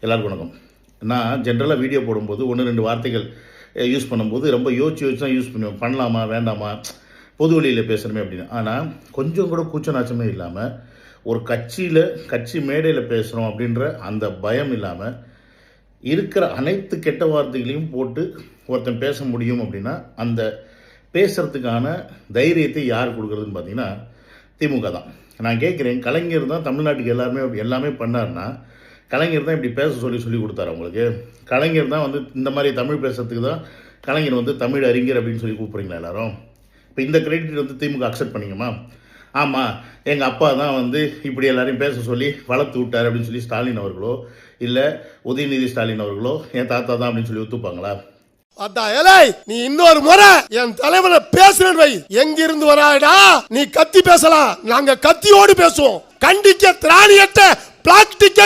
எல்லாருக்கும் வணக்கம். நான் ஜென்ரலாக வீடியோ போடும்போது 1-2 வார்த்தைகள் யூஸ் பண்ணும்போது ரொம்ப யோசிச்சு தான் யூஸ் பண்ணுவேன். பண்ணலாமா வேண்டாமா, பொது வழியில் பேசுகிறமே அப்படின்னு. ஆனால் கொஞ்சம் கூட கூச்ச நாச்சமே இல்லாமல் ஒரு கட்சி மேடையில் பேசுகிறோம் அப்படின்ற அந்த பயம் இல்லாமல் இருக்கிற அனைத்து கெட்ட வார்த்தைகளையும் போட்டு ஒருத்தன் பேச முடியும் அப்படின்னா அந்த பேசுகிறதுக்கான தைரியத்தை யார் கொடுக்குறதுன்னு பார்த்தீங்கன்னா திமுக தான். நான் கேட்குறேன், கலைஞர் தான் தமிழ்நாட்டுக்கு எல்லாமே பண்ணார்னா கலைஞர் தான் இப்படி பேச சொல்லி கொடுத்தாரு அவங்களுக்கு. கலைஞர் தான் இந்த மாதிரி தமிழ் பேசுறதுக்கு தான் கலைஞர் தமிழ் அறிஞர் அப்படின்னு சொல்லி கூப்பிட்றீங்களா எல்லாரும்? இப்போ இந்த கிரெடிட் திமுக அக்செப்ட் பண்ணிங்கம்மா? ஆமாம், எங்கள் அப்பா தான் இப்படி எல்லாரையும் பேச சொல்லி வளர்த்து விட்டார் அப்படின்னு சொல்லி ஸ்டாலின் அவர்களோ இல்லை உதயநிதி ஸ்டாலின் அவர்களோ என் தாத்தா தான் அப்படின்னு சொல்லி ஒத்துப்பாங்களா? நீ இன்னொரு முறை என் தலைவனை பேசுறேன் வை, எங்கிருந்து வராடா? நீ கத்தி பேசலாம், நாங்க கத்தியோடு பேசுவோம். கண்டிக்க திராணியற்ற பிளாஸ்டிக்